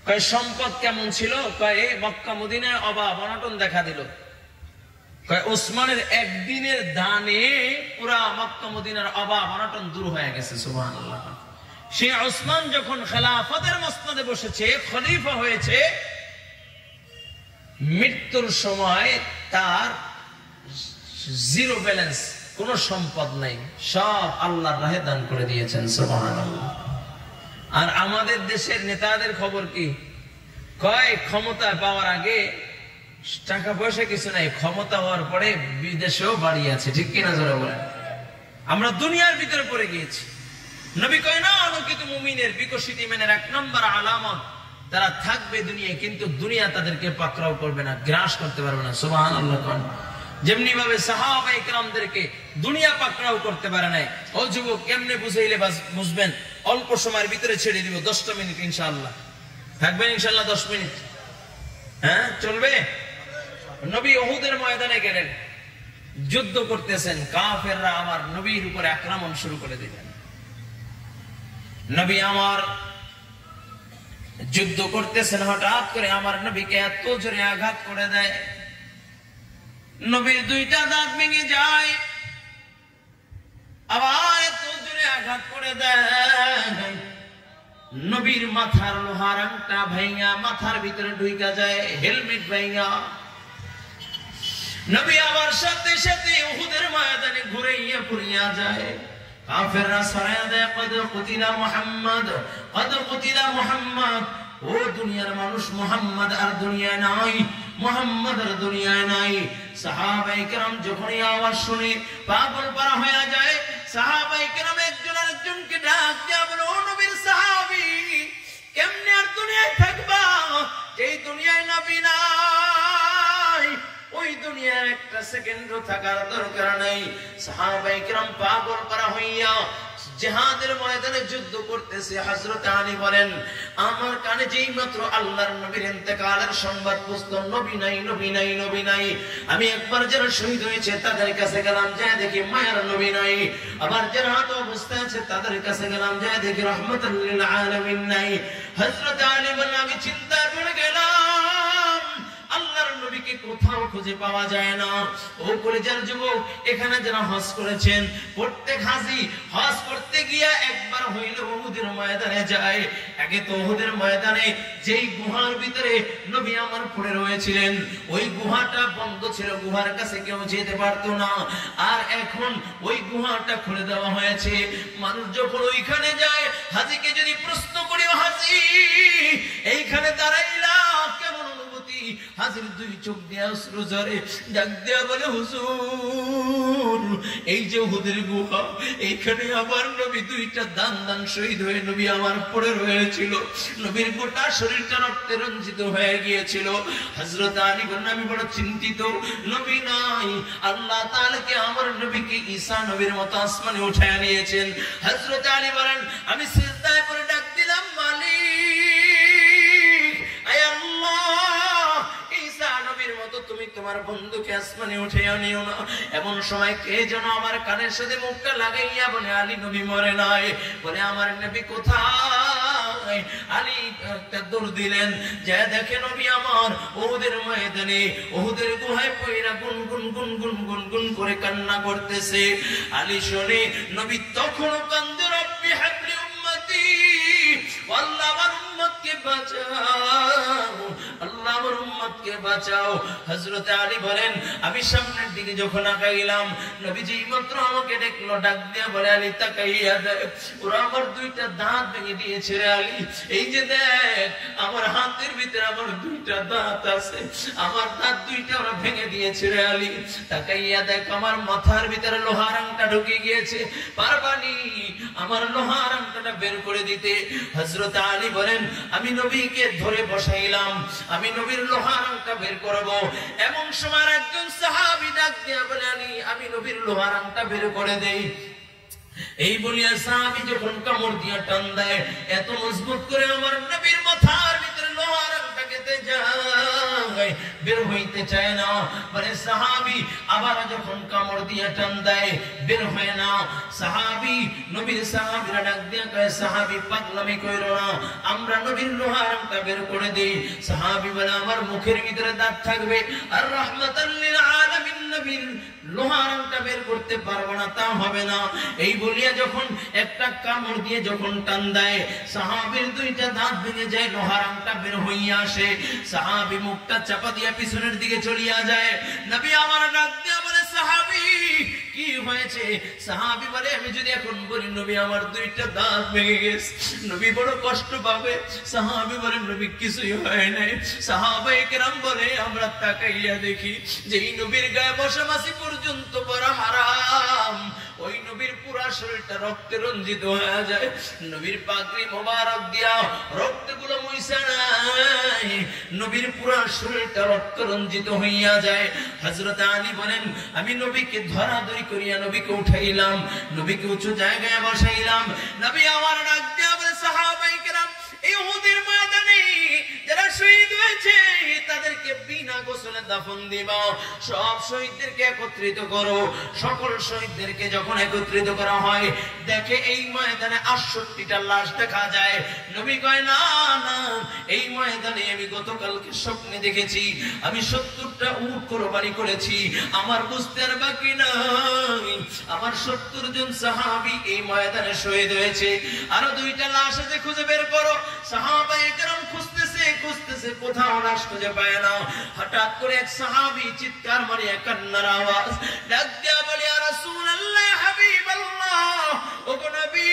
কয় সম্পদ কেমন ছিল? কয় মক্কা মদিনায় অভাব অনটন দেখা দিল। কয় ওসমানের একদিনের দানে পুরা মক্কা মদিনার অভাব অনটন দূর হয়ে গেছে। সুবহানাল্লাহ। সেই ওসমান যখন খেলাফতের মসনদে বসেছে, খলিফা হয়েছে, মৃত্যুর সময় তার জিরো ব্যালেন্স, কোন সম্পদ নাই, সব আল্লাহর রাহে দান করে দিয়েছেন। সুবহানাল্লাহ। আর আমাদের দেশের নেতাদের খবর কি? কয় ক্ষমতা পাওয়ার আগে টাকা পয়সা কিছু নাই, ক্ষমতা হওয়ার পরে বিদেশেও বাড়ি আছে, ঠিক কিনা জোরে বলেন? আমরা দুনিয়ার ভিতরে পড়ে গিয়েছি। নবী কয় না, আলোকিত মুমিনের বিকশিত ইমানের এক নম্বর আলামত, তারা থাকবে দুনিয়ায় কিন্তু দুনিয়া তাদেরকে পাকড়াও করবে না, গ্রাস করতে পারবে না। সুবহানাল্লাহ। যেমনি ভাবে সাহাবায়ে কেরামদেরকে দুনিয়া পাকড়াও করতে পারে নাই। ও যুবক, কেমনে বুঝাইলে বুঝবেন? অল্প সময়ের ভিতরে ছেড়ে দিব, 10টা মিনিট ইনশাআল্লাহ থাকবেন। ইনশাআল্লাহ 10 মিনিট, হ্যাঁ চলবে। নবী উহুদের ময়দানে গেলেন, যুদ্ধ করতেছেন, কাফেররা আমার নবীর উপরে আক্রমণ শুরু করে দিলেন। নবী আমার যুদ্ধ করতেছেন, হঠাৎ করে আমার নবীকে এত জোরে আঘাত করে দেয়, নবীর 2টা দাঁত ভেঙে যায়। আবার এত জোরে আঘাত করে দেয়, নবীর মাথার লোহার আংটা ভাঙা মাথার ভিতরে ঢুইকা যায়, হেলমেট ভাঙা। নবী আবার সাথে সাথে উহুদের ময়দানে ঘুরাইয়া পড়িয়া যায়। কাফেররা ছড়াইয়া দেয়, কদ কুতিলা মুহাম্মদ, কদ কুতিলা মুহাম্মদ। ও দুনিয়ার মানুষ, মুহাম্মদ আর দুনিয়ায় নাই, মুহাম্মদ আর দুনিয়ায় নাই। সাহাবায়ে কেরাম যখন এই আওয়াজ শুনে পাগল পারা হয়ে যায়। সাহাবায়ে কেরাম একজন আরেকজনকে ডাক দিয়া বলে, ও নবীর সাহাবী, কেমনে আর দুনিয়ায় থাকবা? যেই দুনিয়ায় নবী নাই, ওই দুনিয়ার একটা সেকেন্ডও থাকার দরকার নাই। সাহাবায়ে কেরাম পাগল পারা হইয়া জিহাদের ময়দানে যুদ্ধ করতেছে। হযরত আলী বলেন, আমার কানে যেই মাত্র আল্লাহর নবীর ইন্তেকালের সংবাদ পৌঁছল, নবী নাই, নবী নাই, নবী নাই, আমি একবার যারা শহীদ হয়েছে তাদের কাছে গেলাম, যায় দেখি মায়ের নবী নাই। আবার যারা আহত অবস্থায় আছে তাদের কাছে গেলাম, যায় দেখি রাহমাতুল লিল আলামিন নাই। হযরত আলী বলেন, আমি চিন্তায় পড়ে গেলাম, আল্লাহর নবীকে কোথাও খুঁজে পাওয়া যায় না। ও কলেজের যুবক, এখানে যারা হজ করেছেন, প্রত্যেক হাজী হজ করতে গিয়া একবার হইল উহুদের ময়দানে যায়। আগে তো উহুদের ময়দানে যেই গুহার ভিতরে নবী আমার পড়ে রয়েছিলেন, ওই গুহাটা বন্ধ ছিল, গুহার কাছে কেউ যেতে পারতো না। আর এখন ওই গুহাটা খুলে দেওয়া হয়েছে। মানুষ যখন ওইখানে যায়, হাজীকে যদি প্রশ্ন করি, হাজী এইখানে দাঁড়াইলা কেমন অনুভূতি? হাজীর 2 চোখ দিয়ে অশ্রু ঝরে, ডাক দিয়া বলে, হুজুর, এই যে উহুদের গুহা, এইখানে আমার নবী 2টা দান শহীদ হয়ে নবী আমার পড়ে রয়েছিল। নবীর গোটা শরীরটা রক্তে রঞ্জিত হয়ে গিয়েছিল। হযরত আলী বলেন, আমি বড় চিন্তিত, নবী নাই। আল্লাহ তাআলা কে আমার নবীকে ঈসা নবীর মতো আসমানে উঠায় নিয়েছেন। হযরত আলী বলেন, আমি সিজদায় পড়ে ডাক দিলাম, মালিক, আয় আল্লাহ, ঈসা নবীর মতো তুমি তোমার বন্ধুকে আসমানে উঠাইয়া নিও না। এমন সময় কে যেন আমার কানের সাথে মুখটা লাগাইয়া বলে, আলী নবী মরে নাই। বলে, আমার নবী কোথায়? আলী একটা দৌড় দিলেন, যা দেখে নবী আমার উহুদের ময়দানে, উহুদের গুহায় পয়রা গুনগুন গুনগুন গুনগুন করে কান্না করতেছে। আলী শুনে নবী তখনও কান্দে, রব্বি হাবলি উম্মতি, আল্লাহ আমার উম্মতকে বাঁচাও, আল্লাহ আমার উম্মতকে বাঁচাও। হযরত আলী বলেন, আমি সামনের দিকে যখন আগাইলাম, নবীজি মাত্র আমাকে দেখলো, ডাক দিয়া বলে, আলী তাকাইয়া দেখ, ওরা আমার 2টা দাঁত ভেঙে দিয়েছে রে আলী। এই যে দেখ, আমার হাতের ভিতরে আমার 2টা দাঁত আছে, আমার দাঁত 2টা ওরা ভেঙে দিয়েছে রে আলী। তাকাইয়া দেখ, আমার মাথার ভিতরে লোহার আংটা ঢুকে গিয়েছে, পারবানি আমার লোহার আংটাটা বের করে দিতে? হযরত আলী বলেন, আমি নবীকে ধরে বসাইলাম, আমি নবীর লোহার আংটা বের করব। এমন সময় একজন সাহাবী ডাক দিয়া বলে, আলী, আমি নবীর লোহার আংটা বের করে দেই। এই বলিয়া সাহাবী যখন কামড় দিয়া টান দেয়, এত মজবুত করে আমার নবীর মাথার ভিতরে লোহার আংটা গেঁথে যায়, বের হইতে চায় না। মানে সাহাবী আবার যখন কামড় দিয়া টান দেয়, বের হয় না। সাহাবী নবীর সাহাবীরা ডাক দিয়া কয়, সাহাবী পাগলামি কইরো না, আমরা নবীর লোহার আংটা বের করে দেই। সাহাবী বলে, আমার মুখের ভিতরে দাঁত থাকবে, আর রাহমাতাল লিল আলামিন নবীর লোহার আংটা বের করতে পারবো না, তা হবে না। এই বলিয়া যখন একটা কামড় দিয়ে যখন টান দেয়, সাহাবীর 2টা দাঁত ভেঙে যায়, লোহার আংটা বের হইয়া আসে। সাহাবী মুখটা চাপা দিয়া পিছনের দিকে চলিয়া যায়। নবী আমার ডাক দিয়া বলে, সাহাবী কি হয়েছে? সাহাবী বলে, আমি যদি এখন বলি নবী আমার 2টা দাঁত ভেঙে গেছে, নবী বড় কষ্ট পাবে। সাহাবী বলে, নবী কিছুই হয় নাই। সাহাবায়ে কেরাম বলে, আমরা তাকাইয়া দেখি যে এই নবীর গায়ে বসবাসী পর্যন্ত বড় হারাম, ওই নবীর পুরা শরীরটা রক্তে রঞ্জিত হয়ে যায়। নবীর পাগড়ি মোবারক দিয়া রক্তগুলো মুইছা নাই, নবীর পুরা শরীরটা রক্ত রঞ্জিত হইয়া যায়। হযরত আলী বলেন, আমি নবীকে ধরাধরি করিয়া নবীকে উঠাইলাম, নবীকে উঁচু জায়গায় বসাইলাম। নবী আমার ডাক দিয়া বলে, সাহাবায়ে কেরাম, এই উহুদের ময়দানে যারা শহীদ হয়েছে তাদেরকে বিনা গোসলে দাফন দিবা। সব শহীদদেরকে একত্রিত করো। সকল শহীদদেরকে যখন একত্রিত করা হয়, দেখে এই ময়দানে 68টা লাশ দেখা যায়। নবী কয়, না না, এই ময়দানে আমি গতকালকে স্বপ্নে দেখেছি আমি 70টা উট কোরবানি করেছি, আমার বুঝতে আর বাকি নাই, আমার 70 জন সাহাবী এই ময়দানে শহীদ হয়েছে। আরো 2টা লাশ আছে, খুঁজে বের করো। সাহাবায়ে কেরাম খুঁজতেছে খুঁজতেছে, কোথাও লাশ খুঁজে পায় না। হঠাৎ করে এক সাহাবী চিৎকার মারিয়া কান্নার আওয়াজ, ডাক দিয়া বলে, ইয়া রাসূলুল্লাহ, হাবিবাল্লাহ, ওগো নবী,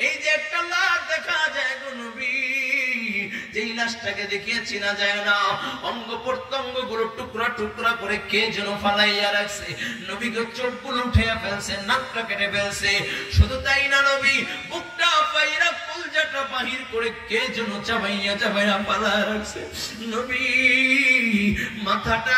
এই যে একটা লাশ দেখা যায় গো নবী, যেই লাশটাকে দেখিয়ে চিনা যায় না, অঙ্গ প্রত্যঙ্গ গুলো টুকরা টুকরা করে কে যেন ফালাইয়া রাখছে। নবীকে চোখগুলো উঠিয়ে ফেলছে, নাকটা কেটে ফেলছে। শুধু তাই না, নবী বুকটা পাইরা কলজাটা বাহির করে কে যেন চাবাইয়া চাবাইয়া ফালাইয়া রাখছে। নবী মাথাটা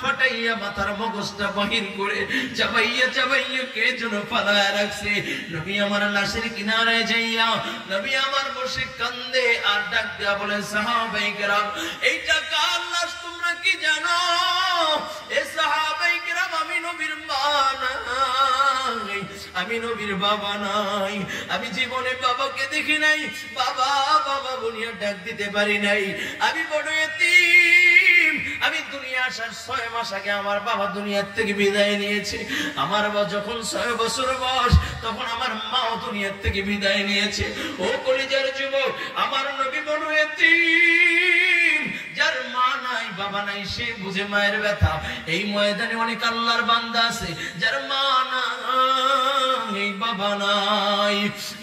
ফাটাইয়া মাথার মগজটা বাহির করে চাবাইয়া চাবাইয়া কে যেন ফালাইয়া রাখছে। নবী আমার লাশের কিনারে যাইয়া নবী আমার বসে কান্দে আর ডাক দেয়া বলে, সাহাবায়ে কেরাম, এইটা কার লাশ তোমরা কি জানো? এ সাহাবায়ে কেরাম, আমি নবীর মা নাই, আমি নবীর বাবা নাই, আমি জীবনে বাবাকে দেখি নাই, বাবা বাবা বলিয়া ডাক দিতে পারি নাই, আমি বড় এতিম, আমি দুনিয়া আসার 6 মাস আগে আমার বাবা দুনিয়ার থেকে বিদায় নিয়েছে। আমার বাবা যখন 6 বছর বয়স, তখন আমার মাও দুনিয়ার থেকে বিদায় নিয়েছে। ও কলিজার যুবক, আমার নবী বড় এতিম, যার মা নাই বাবা নাই, সে বুঝে মায়ের ব্যথা। এই ময়দানে অনেক আল্লাহর বান্দা আছে যার মা নাই বাবা নাই,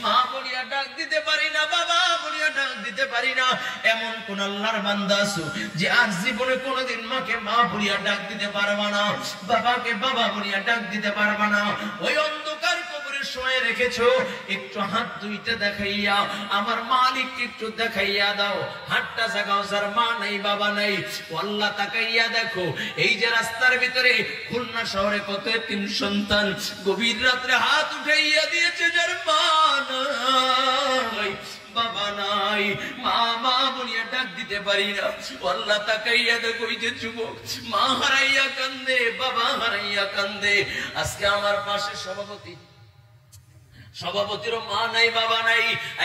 মা বলিয়া ডাক দিতে পারি না, বাবা বলিয়া ডাক দিতে পারি না। এমন কোন আল্লাহর বান্দা আছো যে আর জীবনে কোনোদিন মাকে মা বলিয়া ডাক দিতে পারবা না, বাবাকে বাবা বলিয়া ডাক দিতে পারবা না? ওই অন্ধকার কবরে শুয়ে রেখেছো, একটু হাত দুইটা দেখাইয়া আমার মালিককে একটু দেখাইয়া দাও, হাতটা জাগাও, যার মা নাই বাবা নাই। আল্লাহ তাকাইয়া দেখো, এই যে রাস্তার ভিতরে খুলনা শহরে কত এতিম সন্তান গভীর রাত্রে হাত উঠাইয়া দিয়েছে, যার মা নাই বাবা নাই, মা মা বলিয়া ডাক দিতে পারি না। আল্লাহ তাকাইয়া দেখো, এই যে যুবক মা হারাইয়া কান্দে, বাবা হারাইয়া কান্দে। আজকে আমার পাশে সভাপতিরও মা নাই বাবা নাই।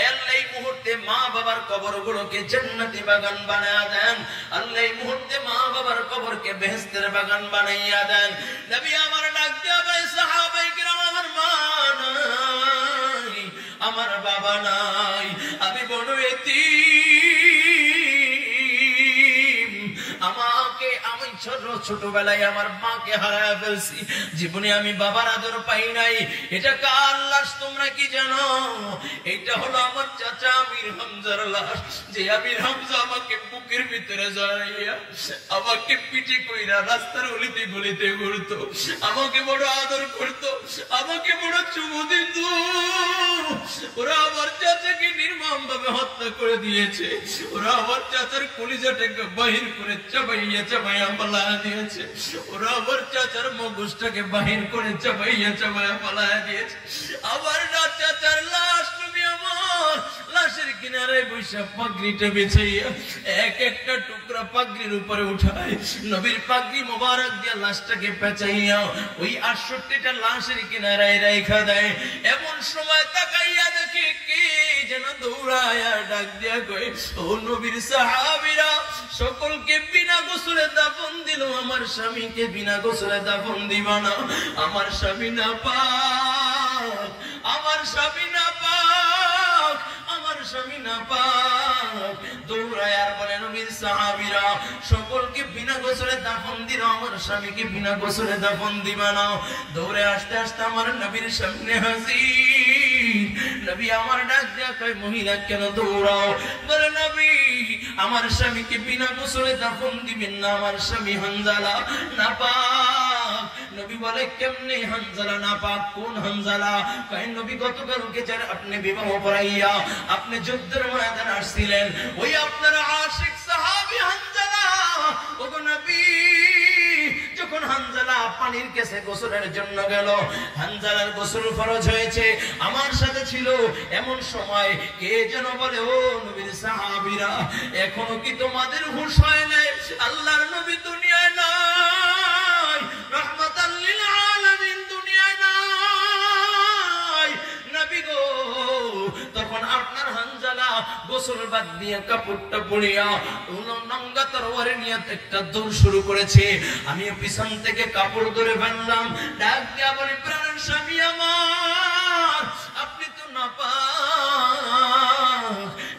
আল্লাহ এই মুহূর্তে মা বাবার কবরগুলোকে জান্নাতি বাগান বানায়া দেন। আল্লাহ এই মুহূর্তে মা বাবার কবরকে বেহেশতের বাগান বানাইয়া দেন। নবী আমার ডাক দিয়া ভাই, সাহাবায়ে কেরাম, আমার মা নাই, আমার বাবা নাই, আমি বড় এতিম, আমাকে আমি ছোটবেলায় আমার মাকে হারায়া ফেলছি, জীবনে আমি বাবার আদর পাই নাই। এটা কার লাশ তোমরা কি জানো? এটা হলো আমার চাচা আমির হামজার লাশ, যে আমির হামজা আমাকে বুকের ভিতরে জড়াইয়া আমাকে পিটি কইরা রাস্তার গলিতে গলিতে ঘুরতো, আমাকে বড় আদর করতো, আমাকে বড় চুমু দিত। ওরা আমার চাচাকে নির্মম ভাবে হত্যা করে দিয়েছে, ওরা আমার চাচার কলিজাটাকে বাহির করে চাবাইয়া চাবাইয়া পালায়া দিয়েছে, ওরা আমার চাচার মগজটাকে বাহির করে চাবাইয়া চাবাইয়া পালায়া দিয়েছে। আমার না চাচার লাশ নবী আমার লাশের কিনারে বৈশা পাগড়িটা বিছাইয়া এক একটা টুকরা পাগড়ির উপরে উঠায়, নবীর পাগড়ি মোবারক দিয়া লাশটাকে পেঁচাইয়া ওই 68টা লাশের কিনারে রাইখা দেয়। এমন সময় তাকাইয়া দেখে কে যেন দৌড়ায়া ডাক দিয়া কয়, ও নবীর সাহাবীরা, সকলকে বিনা গোসলে দাফন দিল, আমার স্বামীকে বিনা গোসলে দাফন দিবা না, আমার স্বামী না পাক, আমার স্বামী না পাক, আমার স্বামী না পাক। দৌড়ায় আর বলে, নবীর সাহাবীরা, সকলকে বিনা গোসলে দাফন দিল, আমার স্বামীকে বিনা গোসলে দাফন দিবা না। দৌড়ে আসতে আসতে আমার নবীর সামনে হাজির। নবী আমার ডাক দিয়া কয়, মহিলা কেন দৌড়াও? বলে, নবী আমার স্বামীকে বিনা গোসলে দাফন দিবেন না, আমার স্বামী হানজালা নাপাক, নবী বলে কেমনে হানজালা নাপাক? কোন হানজালা? কয় নবী গতকালকে যার আপনি বিবাহ পড়াইয়া আপনি যুদ্ধের ময়দানে আসছিলেন, ওই আপনার আশিক সাহাবী হানজালা। ওগো নবী, যখন হানজালা পানির কাছে গোসলের জন্য গেল, হানজালার গোসল ফরজ হয়েছে, আমার সাথে ছিল, এমন সময় কে যেন বলে, ও নবীর সাহাবীরা, এখনো কি তোমাদের হুঁশ হয় নাই? আল্লাহর নবী দুনিয়ায় নাই, রাহমাতাল লিল আলামিন দুনিয়ায় নাই। নবী গো, তখন আপনার হানজালা গোসল বাদ দিয়ে কাপড়টা পরিয়া নঙ্গা তরবারি নিয়ে একটা দৌড় শুরু করেছে। আমি পিছন থেকে কাপড় ধরে ফেললাম, ডাক দিয়া বলি, প্রাণের স্বামী আমার, আপনি তো নাপাক,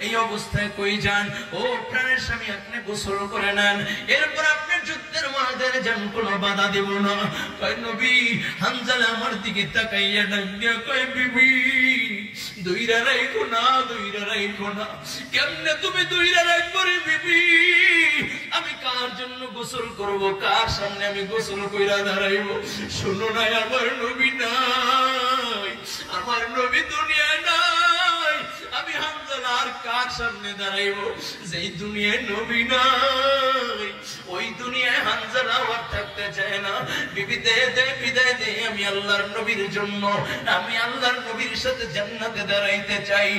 এই অবস্থায় কই যান? ও প্রাণের স্বামী, আপনি গোসল করে নেন, এরপর আপনি যুদ্ধের ময়দানে যান, কোনো বাধা দেব না। কয় নবী, হানজালা আমার দিকে তাকাইয়া ডাক দিয়া কয়, বিবি দুইরা রাখো না, দুইরা রাখো না। কেমনে তুমি দুইরা রাখবো রে বিবি? আমি কার জন্য গোসল করব? কার সামনে আমি গোসল কইরা দাঁড়াইব? শুনো না, আমার নবী নাই, আমার নবী দুনিয়ায় নাই, আমি হানজালা আর কার সামনে দাঁড়াইব? যেই দুনিয়ায় নবী নাই, ওই দুনিয়ায় হানজালা আর থাকতে চায় না। বিবি দে দে, বিদায় দে, আমি আল্লাহর নবীর জন্য, আমি আল্লাহর নবীর সাথে জান্নাতে দাঁড়াইতে চাই।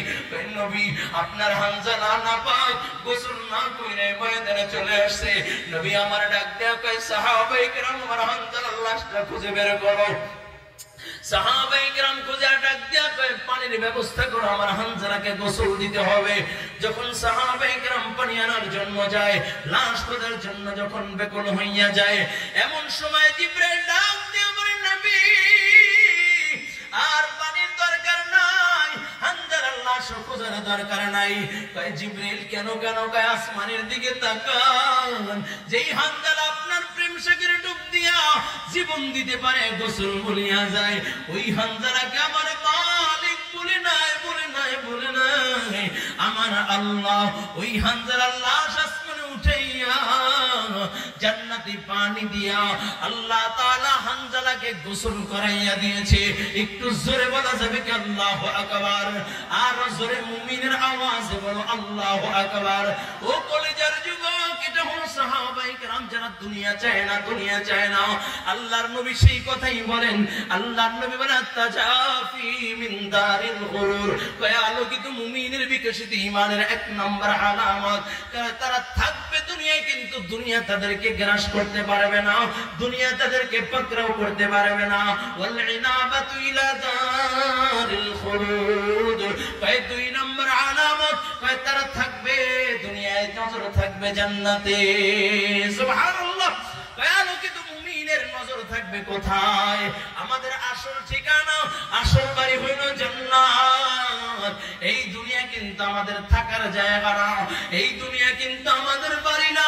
নবী, আপনার হানজালা নাপাক, গোসল না কইরে ময়দানে চলে আসছে। নবী আমার ডাক দেয়া কয়, সাহাবায়ে কেরাম, আমার হানজালার লাশটা খুঁজে বের করো। সাহাবায়ে কেরাম খুঁজে ডাক দেয়া কয়, পানির ব্যবস্থা করো, আমার হানজালাকে গোসল দিতে হবে। যখন সাহাবায়ে কেরাম পানি আনার জন্য যায়, লাশ খোঁজার জন্য যখন বেকুল হইয়া যায়, এমন সময় জিবরাইল ডাক দিয়ে বলে, নবী আর পানির দরকার নাই, হানজালার লাশ খোঁজার দরকার নাই। কয় জিবরাইল, কেন কেন? কয় আসমানের দিকে তাকান, যেই হানজালা আপনার প্রেম সাগরে ডুব দিয়া জীবন দিতে পারে, গোসল বলিয়া যায়, ওই হানজালাকে আমার মালিক বলে নাই, বলে নাই, বলে নাই, আমার আল্লাহ ওই হানজালার লাশ আসমানে উঠাইয়া জান্নাতি পানি দিয়া আল্লাহ তাআলা হানজালাকে গোসল করাইয়া দিয়েছে। একটু জোরে বলা যাবে কি আল্লাহু আকবার? আর জোরে মুমিনের আওয়াজে বলো আল্লাহু আকবার। ও কলিজার যুবক, এটা হলো সাহাবায়ে কেরাম যারা দুনিয়া চায় না, দুনিয়া চায় না। আল্লাহর নবী সেই কথাই বলেন, আল্লাহর নবী বলেন, তাজাফি মিন দারিল গুরুর, কয় আলোকিত মুমিনের বিকশিত ঈমানের এক নম্বর আলামত, তারা থাকবে দুনিয়ায়, কিন্তু দুনিয়া তাদেরকে গ্রাস করতে পারবে না, দুনিয়া তাদেরকে পাকড়াও করতে পারবে না। ওয়াল ইনাবাতু ইলা দারিল খুলুদ, কয় দুই নম্বর আলামত, কয় তারা থাকবে দুনিয়ায়, নজর থাকবে জান্নাতে। সুবহানাল্লাহ। কয় আলোকিত মুমিনের নজর থাকবে কোথায়? আমাদের আসল ঠিকানা, আসল বাড়ি হইল জান্নাত। এই দুনিয়া কিন্তু আমাদের থাকার জায়গা না, এই দুনিয়া কিন্তু আমাদের বাড়ি না,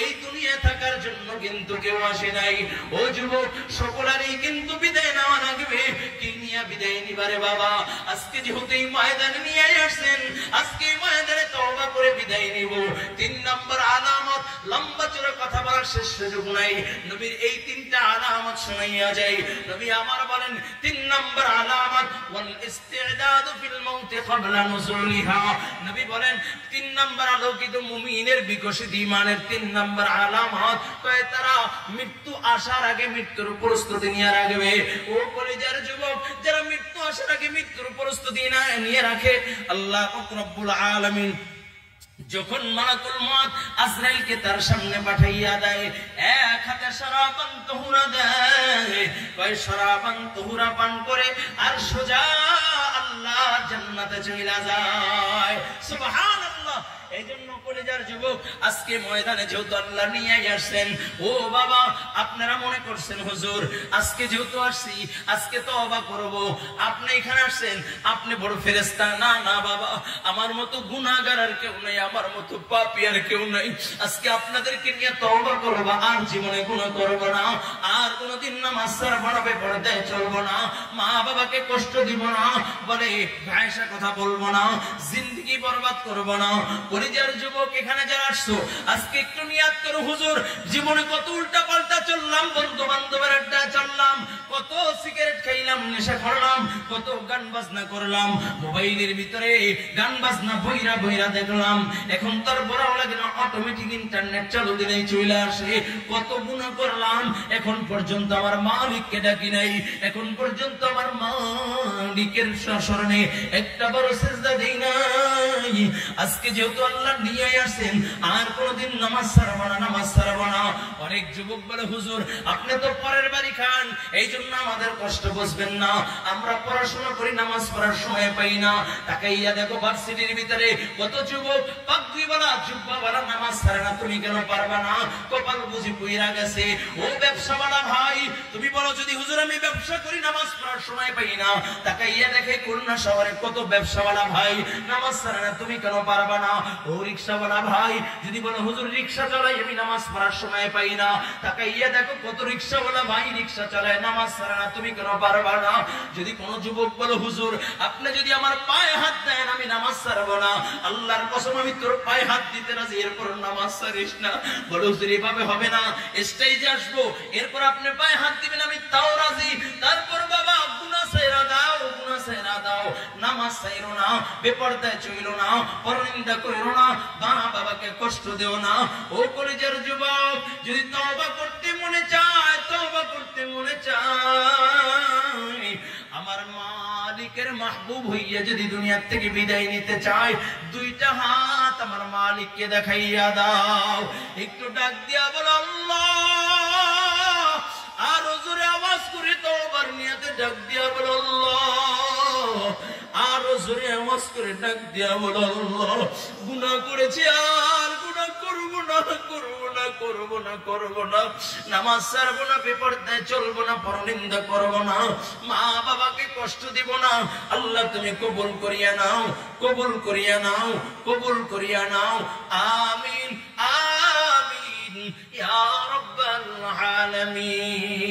এই দুনিয়া থাকার জন্য কিন্তু কেউ আসে নাই। ও যুবক, সকলেরই কিন্তু বিদায় নেওয়া লাগবে। কি নিয়ে বিদায় নিবারে বাবা? আজকে যেহেতু এই ময়দানে নিয়ে আসছেন, আজকে এই ময়দানে তওবা করে বিদায় নিব। 3 নম্বর আলামত, লম্বা চড়া কথা বলার শেষ সুযোগ নাই, নবীর এই 3টা আলামত শুনাইয়া যায়। নবী আমার বলেন 3 নম্বর আলামত, ওয়াল ইস্তিদাদু ফিল মাউত ক্বাবলা নুজুলিহা। নবী বলেন 3 নম্বর আলোকিত মুমিনের বিকশিত ঈমানের 3 নম্বর আলামত, কয় তারা মৃত্যু আসার আগে মৃত্যুর প্রস্তুতি নিয়ে রাখবে। ও কলিজার যুবক, যারা মৃত্যু আসার আগে মৃত্যুর প্রস্তুতি নিয়ে রাখে, আল্লাহ রব্বুল আলামিন যখন মালাকুল মউত আজরাইলকে তার সামনে পাঠাইয়া দেয়, এক হাতে শরাবান তুহুরা দেয়, কয় শরাবান তুহুরা পান করে আর সোজা আল্লাহ জান্নাতে চলে যায়। সুবহানাল্লাহ। এই জন্য কলিজার যুবক, আজকে ময়দানে যেহেতু আল্লাহ নিয়ে আসছেন, ও বাবা আপনারা মনে করছেন হুজুর আজকে যেহেতু আসছি আজকে তওবা করব, আপনি এখানে আসছেন আপনি বড় ফেরেশতা। না না বাবা, আমার মতো গুনাহগার আর কেউ নাই, আমার মতো পাপী আর কেউ নাই। আজকে আপনাদেরকে নিয়ে তওবা করব, আর জীবনে গুনাহ করব না, আর কোনোদিন নামাজ ছাড়ব না, বেপরদায় চলব না, মা বাবাকে কষ্ট দিব না, বলে ভাইসা কথা বলবো না, জিন্দেগি বরবাদ করব না। কলিজার যুবক, যুবক এখানে যারা আসছো আজকে একটু নিয়াত করো, হুজুর জীবনে কত উল্টা পাল্টা চললাম, বন্ধু বান্ধবের আড্ডা চললাম, কত সিগারেট খাইলাম, নেশা করলাম, কত গান বাজনা করলাম, মোবাইলের ভিতরে গান বাজনা বইরা বইরা দেখলাম, এখন তার বড় লাগে না, অটোমেটিক ইন্টারনেট চালু দিলেই চলে আসে, কত গুনাহ করলাম, এখন পর্যন্ত আমার মালিককে ডাকি নাই, এখন পর্যন্ত আমার মালিকের স্মরণে একটা বড় সিজদা দেই নাই। আজকে যেহেতু আল্লাহ নিয়ে আসেন আর কোনদিন নামাজ ছাড়বো না, নামাজ ছাড়বো না। অনেক যুবক বলে হুজুর আপনি তো পরের বাড়ি খান, এই জন্য আমাদের কষ্ট বুঝবেন না, আমরা পড়াশোনা করি নামাজ পড়ার সময় পাই না। তাকাইয়া দেখো ভার্সিটির ভিতরে কত যুবক পাগড়িওয়ালা জুব্বাওয়ালা নামাজ ছাড়ে না, তুমি কেন পারবা না? কপাল বুঝি পুইরা গেছে। ও ব্যবসাওয়ালা ভাই তুমি বলো যদি হুজুর আমি ব্যবসা করি নামাজ পড়ার সময় পাই না, তাকাইয়া দেখে খুলনা শহরে কত ব্যবসাওয়ালা ভাই নামাজ ছাড়ে না, তুমি কেন পারবা না? ও রিকশাওয়ালা ভাই যদি বলো হুজুর রিকশা চালাই আমি নামাজ পড়ার সময় পাই না, তাকাইয়া দেখো কত রিকশাওয়ালা ভাই রিকশা চালায় নামাজ ছাড়ে না, তুমি কেন পারবা না? যদি কোন যুবক বলো হুজুর আপনি যদি আমার পায়ে হাত দেন আমি নামাজ ছাড়বো না, আল্লাহর কসম আমি তোর পায়ে হাত দিতে রাজি, এরপর নামাজ ছাড়িস না। বলো হুজুর এভাবে হবে না, স্টেজে আসবো এরপর আপনি পায়ে হাত দিবেন আমি তাও রাজি, তারপর বাবা গুনাহ ছাইরা দাও, গুনাহ ছাইরা দাও, নামাজ ছাইরো না, বেপরদায় চইলো না, পরনিন্দা কইরো না, মা বাবাকে কষ্ট দিও না। ও কলেজের যুবক যদি তওবা করতে মনে চায়, তওবা করতে মনে চায়, আমার মালিকের মাহবুব হইয়া যদি দুনিয়া থেকে বিদায় নিতে চায়, দুইটা হাত আমার মালিককে দেখাইয়া দাও, একটু ডাক দিয়া বলো আল্লাহ, আর জোরে আওয়াজ করে তওবার নিয়তে ডাক দিয়া বলো আল্লাহ, আর জোরে আওয়াজ করে ডাক দিয়া বলো আল্লাহ, গুনাহ করেছি আর গুনাহ করব না, করব না, করব না, করব না, নামাজ ছাড়বো না, বেপরদায় চলবো না, পরনিন্দা করব না, মা বাবাকে কষ্ট দিব না। আল্লাহ তুমি কবুল করিয়া নাও, কবুল করিয়া নাও, কবুল করিয়া নাও। আমিন আমিন ইয়া রাব্বাল আলামিন।